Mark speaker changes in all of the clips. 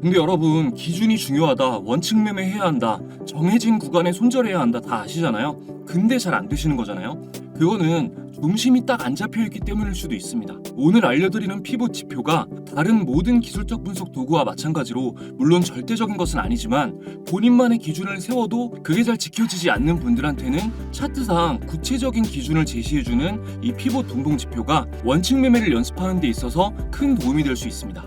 Speaker 1: 근데 여러분, 기준이 중요하다, 원칙 매매해야 한다, 정해진 구간에 손절해야 한다 다 아시잖아요. 근데 잘 안 되시는 거잖아요. 그거는 중심이 딱 안 잡혀 있기 때문일 수도 있습니다. 오늘 알려드리는 피봇 지표가 다른 모든 기술적 분석 도구와 마찬가지로 물론 절대적인 것은 아니지만 본인만의 기준을 세워도 그게 잘 지켜지지 않는 분들한테는 차트상 구체적인 기준을 제시해주는 이 피봇 분봉 지표가 원칙 매매를 연습하는 데 있어서 큰 도움이 될 수 있습니다.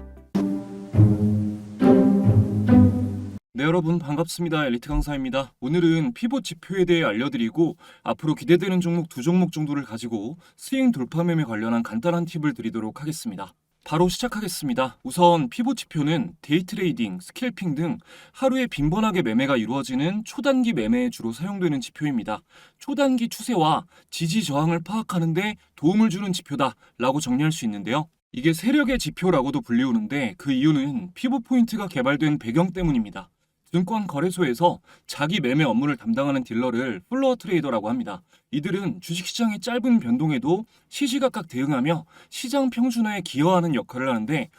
Speaker 1: 네, 여러분 반갑습니다. 엘리트 강사입니다. 오늘은 피봇 지표에 대해 알려드리고 앞으로 기대되는 종목 두 종목 정도를 가지고 스윙 돌파 매매 관련한 간단한 팁을 드리도록 하겠습니다. 바로 시작하겠습니다. 우선 피봇 지표는 데이 트레이딩, 스캘핑 등 하루에 빈번하게 매매가 이루어지는 초단기 매매에 주로 사용되는 지표입니다. 초단기 추세와 지지 저항을 파악하는 데 도움을 주는 지표다라고 정리할 수 있는데요. 이게 세력의 지표라고도 불리우는데 그 이유는 피봇 포인트가 개발된 배경 때문입니다. 증권 거래소에서 자기 매매 업무를 담당하는 딜러를 플로어 트레이더라고 합니다. 이들은 주식시장의 짧은 변동에도 시시각각 대응하며 시장 평준화에 기여하는 역할을 하는데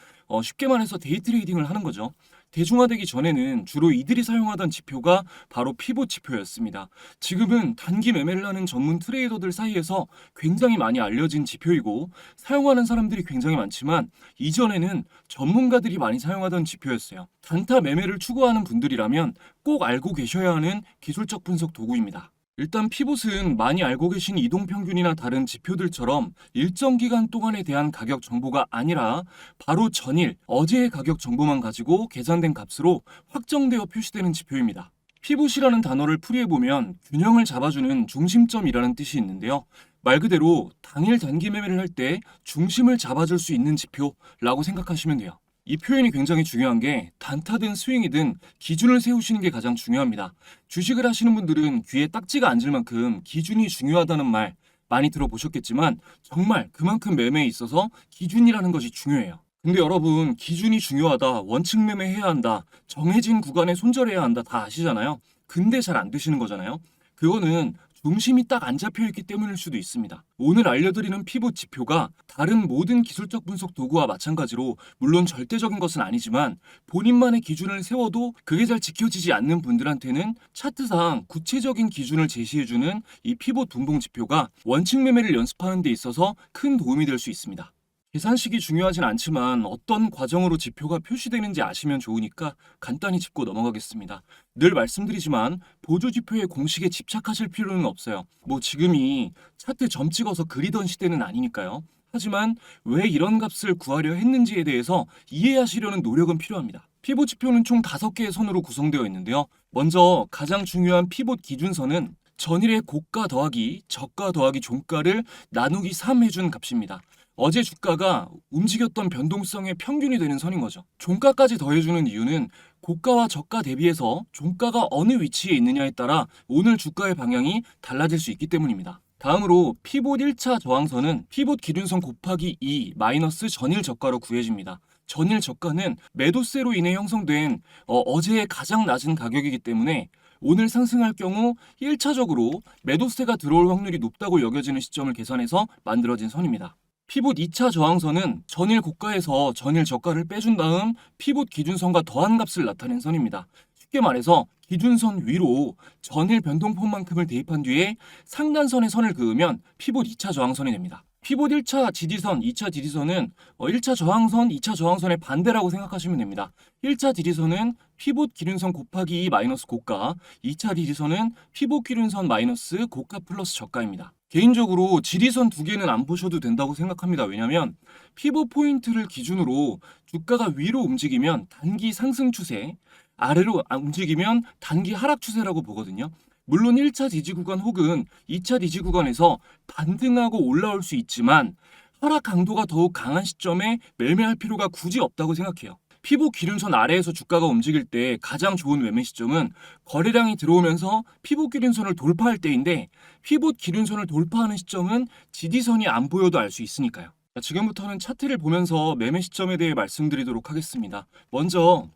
Speaker 1: 쉽게 말해서 데이 트레이딩을 하는 거죠. 대중화되기 전에는 주로 이들이 사용하던 지표가 바로 피봇 지표였습니다. 지금은 단기 매매를 하는 전문 트레이더들 사이에서 굉장히 많이 알려진 지표이고 사용하는 사람들이 굉장히 많지만 이전에는 전문가들이 많이 사용하던 지표였어요. 단타 매매를 추구하는 분들이라면 꼭 알고 계셔야 하는 기술적 분석 도구입니다. 일단 피봇은 많이 알고 계신 이동평균이나 다른 지표들처럼 일정 기간 동안에 대한 가격 정보가 아니라 바로 전일, 어제의 가격 정보만 가지고 계산된 값으로 확정되어 표시되는 지표입니다. 피봇이라는 단어를 풀이해보면 균형을 잡아주는 중심점이라는 뜻이 있는데요. 말 그대로 당일 단기 매매를 할 때 중심을 잡아줄 수 있는 지표라고 생각하시면 돼요. 이 표현이 굉장히 중요한 게 단타든 스윙이든 기준을 세우시는 게 가장 중요합니다. 주식을 하시는 분들은 귀에 딱지가 앉을 만큼 기준이 중요하다는 말 많이 들어보셨겠지만 정말 그만큼 매매에 있어서 기준이라는 것이 중요해요. 근데 여러분, 기준이 중요하다, 원칙 매매해야 한다, 정해진 구간에 손절해야 한다 다 아시잖아요. 근데 잘 안 되시는 거잖아요. 그거는 중심이 딱 안 잡혀 있기 때문일 수도 있습니다. 오늘 알려드리는 피봇 지표가 다른 모든 기술적 분석 도구와 마찬가지로 물론 절대적인 것은 아니지만 본인만의 기준을 세워도 그게 잘 지켜지지 않는 분들한테는 차트상 구체적인 기준을 제시해주는 이 피봇 분봉 지표가 원칙 매매를 연습하는 데 있어서 큰 도움이 될 수 있습니다. 계산식이 중요하진 않지만 어떤 과정으로 지표가 표시되는지 아시면 좋으니까 간단히 짚고 넘어가겠습니다. 늘 말씀드리지만 보조 지표의 공식에 집착하실 필요는 없어요. 뭐 지금이 차트 점 찍어서 그리던 시대는 아니니까요. 하지만 왜 이런 값을 구하려 했는지에 대해서 이해하시려는 노력은 필요합니다. 피봇 지표는 총 5개의 선으로 구성되어 있는데요. 먼저 가장 중요한 피봇 기준선은 전일의 고가 더하기 저가 더하기 종가를 나누기 3 해준 값입니다. 어제 주가가 움직였던 변동성의 평균이 되는 선인 거죠. 종가까지 더해주는 이유는 고가와 저가 대비해서 종가가 어느 위치에 있느냐에 따라 오늘 주가의 방향이 달라질 수 있기 때문입니다. 다음으로 피봇 1차 저항선은 피봇 기준선 곱하기 2 마이너스 전일 저가로 구해집니다. 전일 저가는 매도세로 인해 형성된 어제의 가장 낮은 가격이기 때문에 오늘 상승할 경우 1차적으로 매도세가 들어올 확률이 높다고 여겨지는 시점을 계산해서 만들어진 선입니다. 피봇 2차 저항선은 전일 고가에서 전일 저가를 빼준 다음 피봇 기준선과 더한 값을 나타낸 선입니다. 쉽게 말해서 기준선 위로 전일 변동폭만큼을 대입한 뒤에 상단선의 선을 그으면 피봇 2차 저항선이 됩니다. 피봇 1차 지지선, 2차 지지선은 1차 저항선, 2차 저항선의 반대라고 생각하시면 됩니다. 1차 지지선은 피봇 기준선 곱하기 2 마이너스 고가, 2차 지지선은 피봇 기준선 마이너스 고가 플러스 저가입니다. 개인적으로 지리선 2개는 안 보셔도 된다고 생각합니다. 왜냐하면 피봇 포인트를 기준으로 주가가 위로 움직이면 단기 상승 추세, 아래로 움직이면 단기 하락 추세라고 보거든요. 물론 1차 지지 구간 혹은 2차 지지 구간에서 반등하고 올라올 수 있지만 하락 강도가 더욱 강한 시점에 매매할 필요가 굳이 없다고 생각해요. 피봇 기준선 아래에서 주가가 움직일 때 가장 좋은 매매 시점은 거래량이 들어오면서 피봇 기준선을 돌파할 때인데 피봇 기준선을 돌파하는 시점은 지지선이 안 보여도 알 수 있으니까요. 자, 지금부터는 차트를 보면서 매매 시점에 대해 말씀드리도록 하겠습니다. 먼저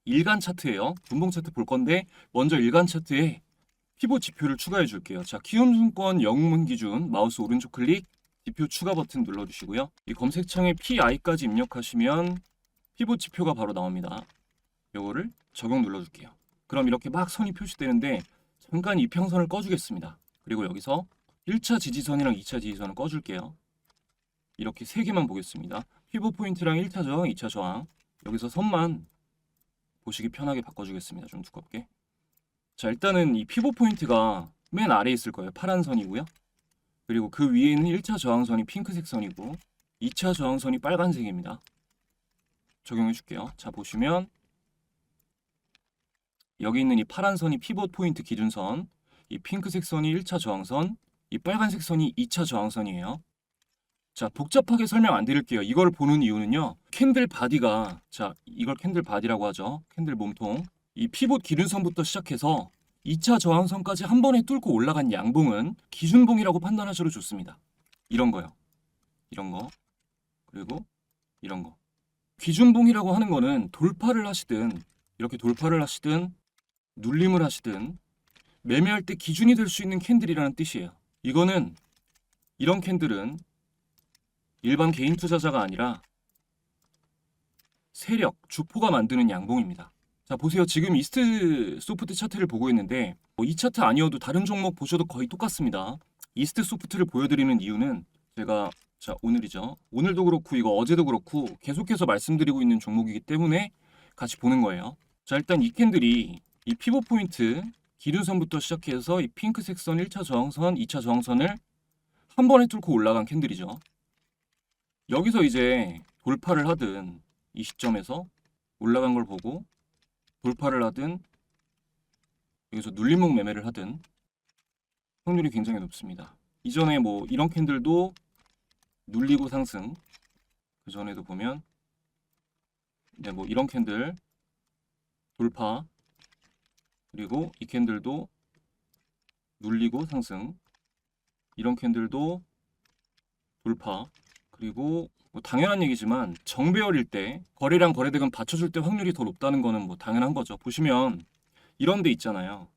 Speaker 1: 일간 차트예요. 분봉 차트 볼 건데 먼저 일간 차트에 피봇 지표를 추가해 줄게요. 자, 키움증권 영문 기준 마우스 오른쪽 클릭 지표 추가 버튼 눌러주시고요. 이 검색창에 PI까지 입력하시면 피봇 지표가 바로 나옵니다. 요거를 적용 눌러줄게요. 그럼 이렇게 막 선이 표시되는데 잠깐 이평선을 꺼주겠습니다. 그리고 여기서 1차 지지선이랑 2차 지지선을 꺼줄게요. 이렇게 3개만 보겠습니다. 피봇 포인트랑 1차 저항, 2차 저항. 여기서 선만 보시기 편하게 바꿔주겠습니다. 좀 두껍게. 자, 일단은 이 피봇 포인트가 맨 아래에 있을 거예요. 파란 선이고요. 그리고 그 위에 있는 1차 저항선이 핑크색 선이고 2차 저항선이 빨간색입니다. 적용해 줄게요. 자, 보시면 여기 있는 이 파란 선이 피봇 포인트 기준선, 이 핑크색 선이 1차 저항선, 이 빨간색 선이 2차 저항선이에요. 자, 복잡하게 설명 안 드릴게요. 이걸 보는 이유는요. 캔들 바디가, 자, 이걸 캔들 바디라고 하죠. 캔들 몸통. 이 피봇 기준선부터 시작해서 2차 저항선까지 한 번에 뚫고 올라간 양봉은 기준봉이라고 판단하셔도 좋습니다. 이런 거요. 이런 거. 그리고 이런 거. 기준봉이라고 하는 거는 돌파를 하시든 이렇게 돌파를 하시든 눌림을 하시든 매매할 때 기준이 될 수 있는 캔들이라는 뜻이에요. 이거는 이런 캔들은 일반 개인 투자자가 아니라 세력, 주포가 만드는 양봉입니다. 자, 보세요. 지금 이스트 소프트 차트를 보고 있는데 이 차트 아니어도 다른 종목 보셔도 거의 똑같습니다. 이스트 소프트를 보여드리는 이유는 제가 자, 오늘이죠. 오늘도 그렇고 이거 어제도 그렇고 계속해서 말씀드리고 있는 종목이기 때문에 같이 보는 거예요. 자, 일단 이 캔들이 이 피봇 포인트 기준선부터 시작해서 이 핑크색 선 1차 저항선, 2차 저항선을 한 번에 뚫고 올라간 캔들이죠. 여기서 이제 돌파를 하든 이 시점에서 올라간 걸 보고 돌파를 하든 여기서 눌림목 매매를 하든 확률이 굉장히 높습니다. 이전에 뭐 이런 캔들도 눌리고 상승, 그 전에도 보면 네, 뭐 이런 캔들 돌파, 그리고 이 캔들도 눌리고 상승, 이런 캔들도 돌파, 그리고 뭐 당연한 얘기지만 정배열일 때 거래량 거래대금 받쳐줄 때 확률이 더 높다는 거는 뭐 당연한 거죠. 보시면 이런 데 있잖아요.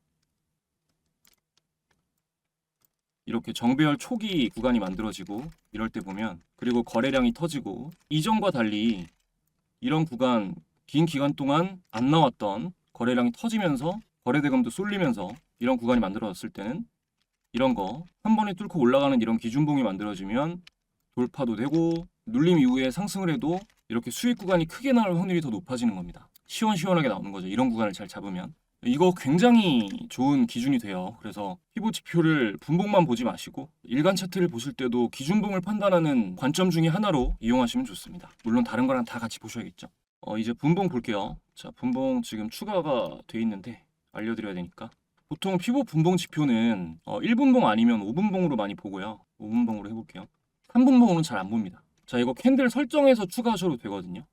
Speaker 1: 이렇게 정배열 초기 구간이 만들어지고 이럴 때 보면, 그리고 거래량이 터지고 이전과 달리 이런 구간 긴 기간 동안 안 나왔던 거래량이 터지면서 거래대금도 쏠리면서 이런 구간이 만들어졌을 때는 이런 거 한 번에 뚫고 올라가는 이런 기준봉이 만들어지면 돌파도 되고 눌림 이후에 상승을 해도 이렇게 수익 구간이 크게 나올 확률이 더 높아지는 겁니다. 시원시원하게 나오는 거죠. 이런 구간을 잘 잡으면. 이거 굉장히 좋은 기준이 돼요. 그래서 피봇 지표를 분봉만 보지 마시고 일간 차트를 보실 때도 기준봉을 판단하는 관점 중에 하나로 이용하시면 좋습니다. 물론 다른 거랑 다 같이 보셔야겠죠. 이제 분봉 볼게요. 자, 분봉 지금 추가가 돼 있는데 알려드려야 되니까. 보통 피봇 분봉 지표는 1분봉 아니면 5분봉으로 많이 보고요. 5분봉으로 해볼게요. 3분봉으로는 잘 안 봅니다. 자, 이거 캔들 설정해서 추가하셔도 되거든요.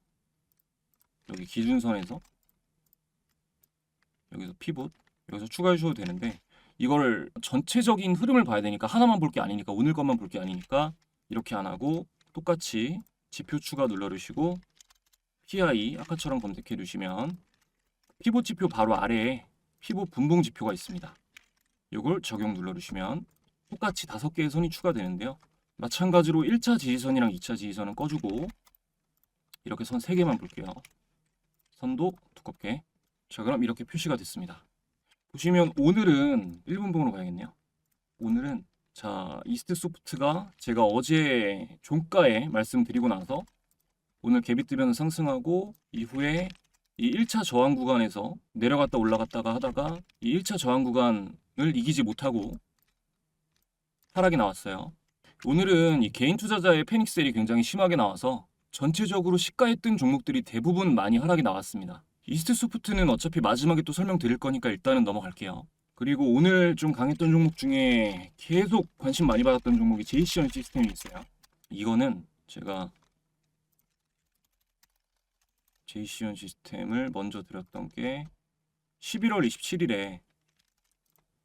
Speaker 1: 여기 기준선에서 여기서 피봇 여기서 추가해 주셔도 되는데 이걸 전체적인 흐름을 봐야 되니까 하나만 볼 게 아니니까 오늘 것만 볼 게 아니니까 이렇게 안 하고 똑같이 지표 추가 눌러주시고 PI 아까처럼 검색해 주시면 피봇 지표 바로 아래에 피봇 분봉 지표가 있습니다. 이걸 적용 눌러주시면 똑같이 5개의 선이 추가되는데요. 마찬가지로 1차 지지선이랑 2차 지지선은 꺼주고 이렇게 선 3개만 볼게요. 선도 두껍게. 자, 그럼 이렇게 표시가 됐습니다. 보시면 오늘은 1분봉으로 가야겠네요. 오늘은 자, 이스트 소프트가 제가 어제 종가에 말씀드리고 나서 오늘 갭이 뜨면 상승하고 이후에 이 1차 저항 구간에서 내려갔다 올라갔다가 하다가 이 1차 저항 구간을 이기지 못하고 하락이 나왔어요. 오늘은 이 개인 투자자의 패닉 셀이 굉장히 심하게 나와서 전체적으로 시가에 뜬 종목들이 대부분 많이 하락이 나왔습니다. 이스트 소프트는 어차피 마지막에 또 설명드릴 거니까 일단은 넘어갈게요. 그리고 오늘 좀 강했던 종목 중에 계속 관심 많이 받았던 종목이 제이시언 시스템이 있어요. 이거는 제가 제이시언 시스템을 먼저 드렸던 게 11월 27일에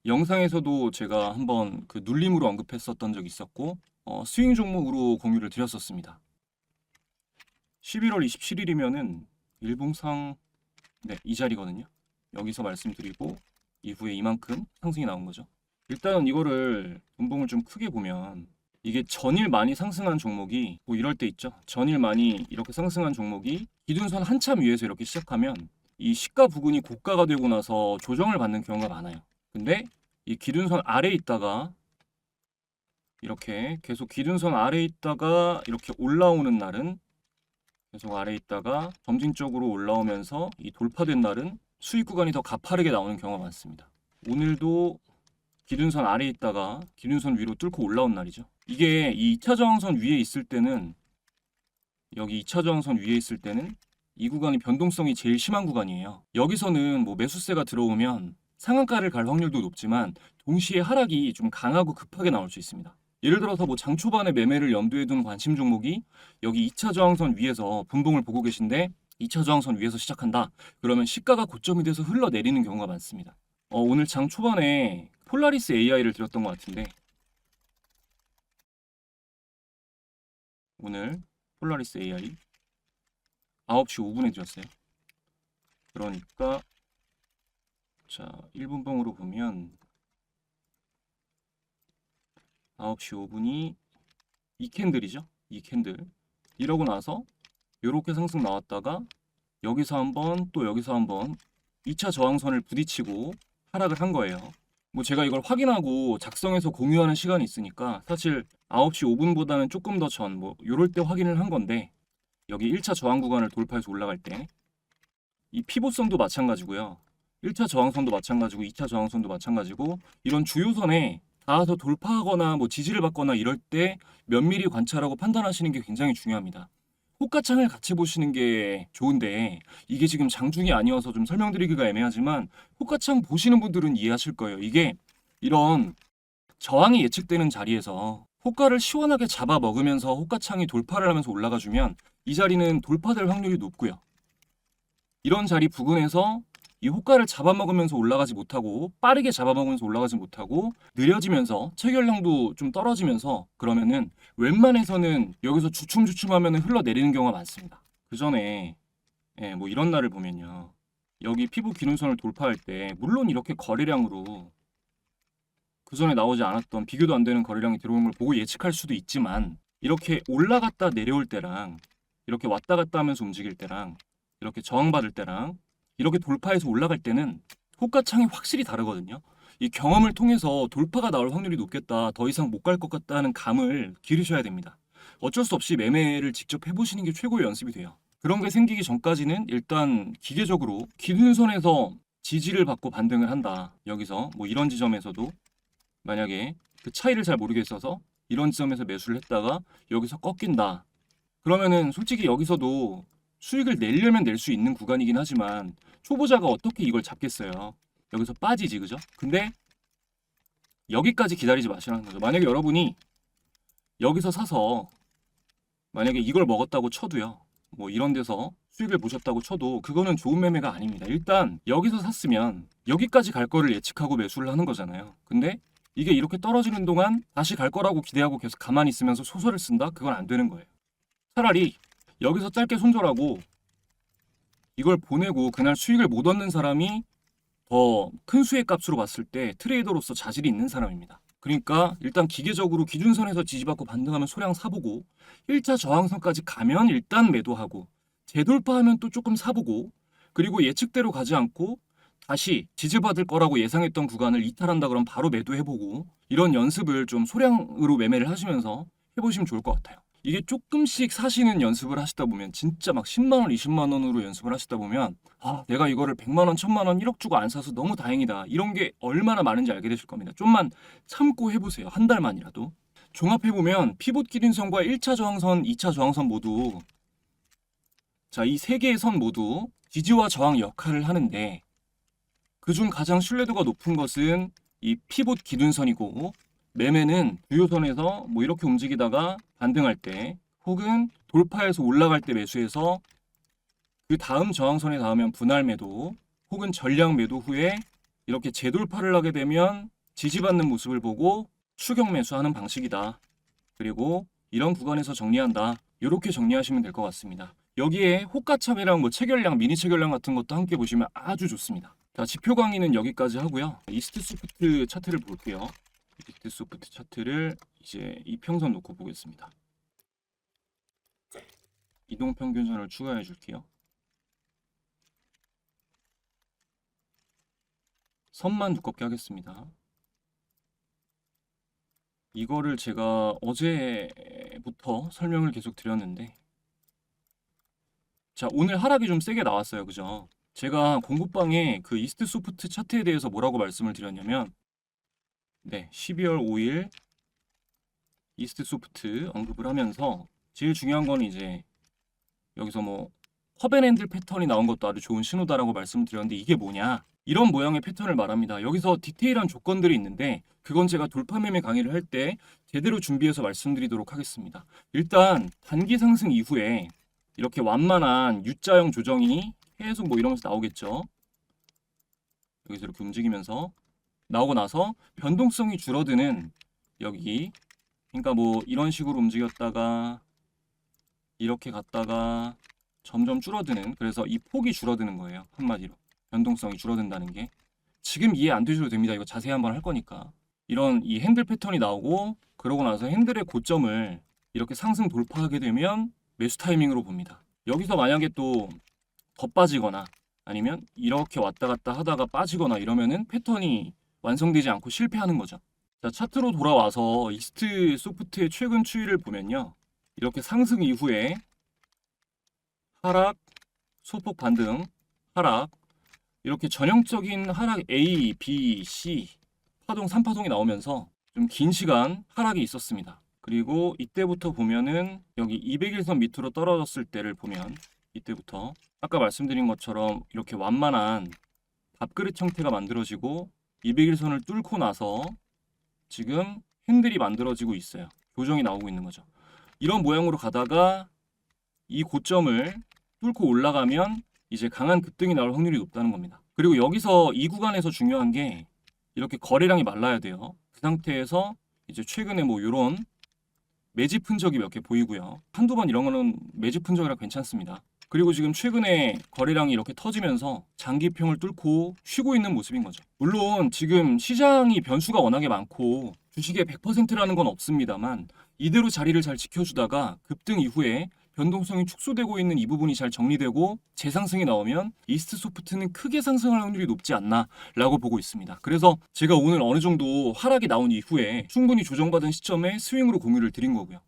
Speaker 1: 영상에서도 제가 한번 그 눌림으로 언급했었던 적이 있었고 스윙 종목으로 공유를 드렸었습니다. 11월 27일이면은 일봉상 네, 이 자리거든요. 여기서 말씀드리고 이후에 이만큼 상승이 나온 거죠. 일단은 이거를 분봉을 좀 크게 보면 이게 전일 많이 상승한 종목이 뭐 이럴 때 있죠. 전일 많이 이렇게 상승한 종목이 기준선 한참 위에서 이렇게 시작하면 이 시가 부근이 고가가 되고 나서 조정을 받는 경우가 많아요. 근데 이 기준선 아래에 있다가 이렇게 계속 기준선 아래에 있다가 이렇게 올라오는 날은 계속 아래에 있다가 점진적으로 올라오면서 이 돌파된 날은 수익 구간이 더 가파르게 나오는 경우가 많습니다. 오늘도 기준선 아래에 있다가 기준선 위로 뚫고 올라온 날이죠. 이게 이 2차 저항선 위에 있을 때는 여기 2차 저항선 위에 있을 때는 이 구간이 변동성이 제일 심한 구간이에요. 여기서는 뭐 매수세가 들어오면 상한가를 갈 확률도 높지만 동시에 하락이 좀 강하고 급하게 나올 수 있습니다. 예를 들어서 뭐 장 초반에 매매를 염두에 둔 관심 종목이 여기 2차 저항선 위에서 분봉을 보고 계신데 2차 저항선 위에서 시작한다. 그러면 시가가 고점이 돼서 흘러내리는 경우가 많습니다. 오늘 장 초반에 폴라리스 AI를 드렸던 것 같은데 오늘 폴라리스 AI 9시 5분에 드렸어요. 그러니까 자 1분봉으로 보면 9시 5분이 이 캔들이죠. 이 캔들. 이러고 나서 이렇게 상승 나왔다가 여기서 한번 또 여기서 한번 2차 저항선을 부딪히고 하락을 한 거예요. 뭐 제가 이걸 확인하고 작성해서 공유하는 시간이 있으니까 사실 9시 5분보다는 조금 더 전 뭐 요럴 때 확인을 한 건데 여기 1차 저항 구간을 돌파해서 올라갈 때 이 피봇선도 마찬가지고요. 1차 저항선도 마찬가지고 2차 저항선도 마찬가지고 이런 주요선에 닿아서 돌파하거나 뭐 지지를 받거나 이럴 때 면밀히 관찰하고 판단하시는 게 굉장히 중요합니다. 호가창을 같이 보시는 게 좋은데 이게 지금 장중이 아니어서 좀 설명드리기가 애매하지만 호가창 보시는 분들은 이해하실 거예요. 이게 이런 저항이 예측되는 자리에서 호가를 시원하게 잡아먹으면서 호가창이 돌파를 하면서 올라가주면 이 자리는 돌파될 확률이 높고요. 이런 자리 부근에서 이 호가를 잡아먹으면서 올라가지 못하고 빠르게 잡아먹으면서 올라가지 못하고 느려지면서 체결량도 좀 떨어지면서 그러면은 웬만해서는 여기서 주춤주춤하면 흘러내리는 경우가 많습니다. 그 전에 뭐 이런 날을 보면요. 여기 피부 기준선을 돌파할 때 물론 이렇게 거래량으로 그 전에 나오지 않았던 비교도 안 되는 거래량이 들어오는 걸 보고 예측할 수도 있지만 이렇게 올라갔다 내려올 때랑 이렇게 왔다 갔다 하면서 움직일 때랑 이렇게 저항받을 때랑 이렇게 돌파해서 올라갈 때는 호가창이 확실히 다르거든요. 이 경험을 통해서 돌파가 나올 확률이 높겠다, 더 이상 못 갈 것 같다는 감을 기르셔야 됩니다. 어쩔 수 없이 매매를 직접 해보시는 게 최고의 연습이 돼요. 그런 게 생기기 전까지는 일단 기계적으로 기준선에서 지지를 받고 반등을 한다. 여기서 뭐 이런 지점에서도 만약에 그 차이를 잘 모르겠어서 이런 지점에서 매수를 했다가 여기서 꺾인다. 그러면은 솔직히 여기서도 수익을 내려면 낼 수 있는 구간이긴 하지만 초보자가 어떻게 이걸 잡겠어요. 여기서 빠지지, 그죠? 근데 여기까지 기다리지 마시라는 거죠. 만약에 여러분이 여기서 사서 만약에 이걸 먹었다고 쳐도요. 뭐 이런 데서 수익을 보셨다고 쳐도 그거는 좋은 매매가 아닙니다. 일단 여기서 샀으면 여기까지 갈 거를 예측하고 매수를 하는 거잖아요. 근데 이게 이렇게 떨어지는 동안 다시 갈 거라고 기대하고 계속 가만히 있으면서 소설을 쓴다? 그건 안 되는 거예요. 차라리 여기서 짧게 손절하고 이걸 보내고 그날 수익을 못 얻는 사람이 더 큰 수익 값으로 봤을 때 트레이더로서 자질이 있는 사람입니다. 그러니까 일단 기계적으로 기준선에서 지지받고 반등하면 소량 사보고 1차 저항선까지 가면 일단 매도하고 재돌파하면 또 조금 사보고 그리고 예측대로 가지 않고 다시 지지받을 거라고 예상했던 구간을 이탈한다 그러면 바로 매도해보고 이런 연습을 좀 소량으로 매매를 하시면서 해보시면 좋을 것 같아요. 이게 조금씩 사시는 연습을 하시다 보면 진짜 막 10만 원, 20만 원으로 연습을 하시다 보면 내가 이거를 100만 원, 1000만 원, 1억 주고 안 사서 너무 다행이다. 이런 게 얼마나 많은지 알게 되실 겁니다. 좀만 참고 해보세요. 한 달만이라도. 종합해보면 피봇 기준선과 1차 저항선, 2차 저항선 모두 이 세 개의 선 모두 지지와 저항 역할을 하는데 그중 가장 신뢰도가 높은 것은 이 피봇 기준선이고 매매는 주요선에서 뭐 이렇게 움직이다가 반등할 때 혹은 돌파해서 올라갈 때 매수해서 그 다음 저항선에 닿으면 분할 매도 혹은 전량 매도 후에 이렇게 재돌파를 하게 되면 지지받는 모습을 보고 추격 매수하는 방식이다. 그리고 이런 구간에서 정리한다. 이렇게 정리하시면 될 것 같습니다. 여기에 호가참이랑 뭐 체결량, 미니 체결량 같은 것도 함께 보시면 아주 좋습니다. 자, 지표 강의는 여기까지 하고요. 이스트 소프트 차트를 볼게요. 이스트 소프트 차트를 이제 이평선 놓고 보겠습니다. 이동평균선을 추가해 줄게요. 선만 두껍게 하겠습니다. 이거를 제가 어제부터 설명을 계속 드렸는데, 자, 오늘 하락이 좀 세게 나왔어요. 그죠? 제가 공부방에 그 이스트 소프트 차트에 대해서 뭐라고 말씀을 드렸냐면, 네, 12월 5일 이스트 소프트 언급을 하면서 제일 중요한 건 이제 여기서 뭐 허벤핸들 패턴이 나온 것도 아주 좋은 신호다라고 말씀을 드렸는데, 이게 뭐냐? 이런 모양의 패턴을 말합니다. 여기서 디테일한 조건들이 있는데 그건 제가 돌파 매매 강의를 할 때 제대로 준비해서 말씀드리도록 하겠습니다. 일단 단기 상승 이후에 이렇게 완만한 U자형 조정이 계속 뭐 이러면서 나오겠죠. 여기서 이렇게 움직이면서 나오고 나서 변동성이 줄어드는 여기, 그러니까 뭐 이런 식으로 움직였다가 이렇게 갔다가 점점 줄어드는, 그래서 이 폭이 줄어드는 거예요. 한마디로 변동성이 줄어든다는 게. 지금 이해 안 되셔도 됩니다. 이거 자세히 한번 할 거니까. 이런 이 핸들 패턴이 나오고 그러고 나서 핸들의 고점을 이렇게 상승 돌파하게 되면 매수 타이밍으로 봅니다. 여기서 만약에 또 더 빠지거나 아니면 이렇게 왔다 갔다 하다가 빠지거나 이러면은 패턴이 완성되지 않고 실패하는 거죠. 자, 차트로 돌아와서 이스트 소프트의 최근 추이를 보면요. 이렇게 상승 이후에 하락, 소폭 반등, 하락, 이렇게 전형적인 하락 A, B, C 파동 3파동이 나오면서 좀 긴 시간 하락이 있었습니다. 그리고 이때부터 보면은 여기 200일선 밑으로 떨어졌을 때를 보면 이때부터 아까 말씀드린 것처럼 이렇게 완만한 밥그릇 형태가 만들어지고 200일선을 뚫고 나서 지금 핸들이 만들어지고 있어요. 교정이 나오고 있는 거죠. 이런 모양으로 가다가 이 고점을 뚫고 올라가면 이제 강한 급등이 나올 확률이 높다는 겁니다. 그리고 여기서 이 구간에서 중요한 게 이렇게 거래량이 말라야 돼요. 그 상태에서 이제 최근에 뭐 이런 매집 흔적이 몇 개 보이고요. 한두 번 이런 거는 매집 흔적이라 괜찮습니다. 그리고 지금 최근에 거래량이 이렇게 터지면서 장기평을 뚫고 쉬고 있는 모습인 거죠. 물론 지금 시장이 변수가 워낙에 많고 주식의 100%라는 건 없습니다만 이대로 자리를 잘 지켜주다가 급등 이후에 변동성이 축소되고 있는 이 부분이 잘 정리되고 재상승이 나오면 이스트 소프트는 크게 상승할 확률이 높지 않나라고 보고 있습니다. 그래서 제가 오늘 어느 정도 하락이 나온 이후에 충분히 조정받은 시점에 스윙으로 공유를 드린 거고요.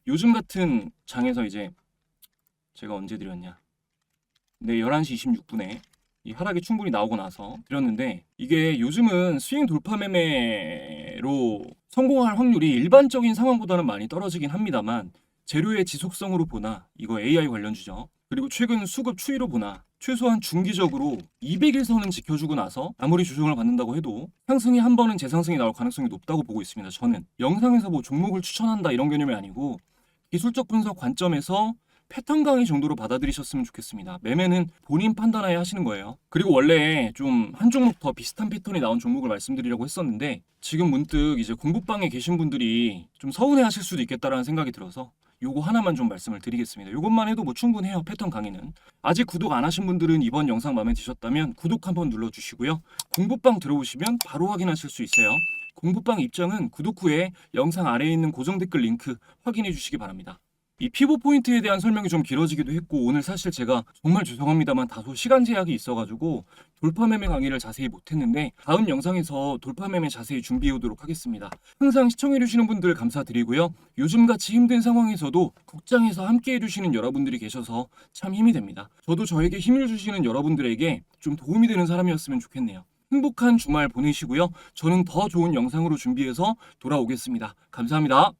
Speaker 1: 요즘 같은 장에서 이제 제가 언제 드렸냐? 네, 11시 26분에 이 하락이 충분히 나오고 나서 드렸는데, 이게 요즘은 스윙 돌파 매매로 성공할 확률이 일반적인 상황보다는 많이 떨어지긴 합니다만 재료의 지속성으로 보나, 이거 AI 관련주죠. 그리고 최근 수급 추이로 보나 최소한 중기적으로 200일선은 지켜주고 나서 아무리 조정을 받는다고 해도 상승이 한 번은 재상승이 나올 가능성이 높다고 보고 있습니다. 저는 영상에서 뭐 종목을 추천한다 이런 개념이 아니고 기술적 분석 관점에서 패턴 강의 정도로 받아들이셨으면 좋겠습니다. 매매는 본인 판단하에 하시는 거예요. 그리고 원래 좀 한 종목 더 비슷한 패턴이 나온 종목을 말씀드리려고 했었는데 지금 문득 이제 공부방에 계신 분들이 좀 서운해 하실 수도 있겠다라는 생각이 들어서 요거 하나만 좀 말씀을 드리겠습니다. 요것만 해도 뭐 충분해요. 패턴 강의는. 아직 구독 안 하신 분들은 이번 영상 마음에 드셨다면 구독 한번 눌러주시고요. 공부방 들어오시면 바로 확인하실 수 있어요. 공부방 입장은 구독 후에 영상 아래에 있는 고정 댓글 링크 확인해 주시기 바랍니다. 이 피보 포인트에 대한 설명이 좀 길어지기도 했고 오늘 사실 제가 정말 죄송합니다만 다소 시간 제약이 있어가지고 돌파 매매 강의를 자세히 못했는데 다음 영상에서 돌파 매매 자세히 준비해 오도록 하겠습니다. 항상 시청해 주시는 분들 감사드리고요. 요즘같이 힘든 상황에서도 국장에서 함께 해주시는 여러분들이 계셔서 참 힘이 됩니다. 저도 저에게 힘을 주시는 여러분들에게 좀 도움이 되는 사람이었으면 좋겠네요. 행복한 주말 보내시고요. 저는 더 좋은 영상으로 준비해서 돌아오겠습니다. 감사합니다.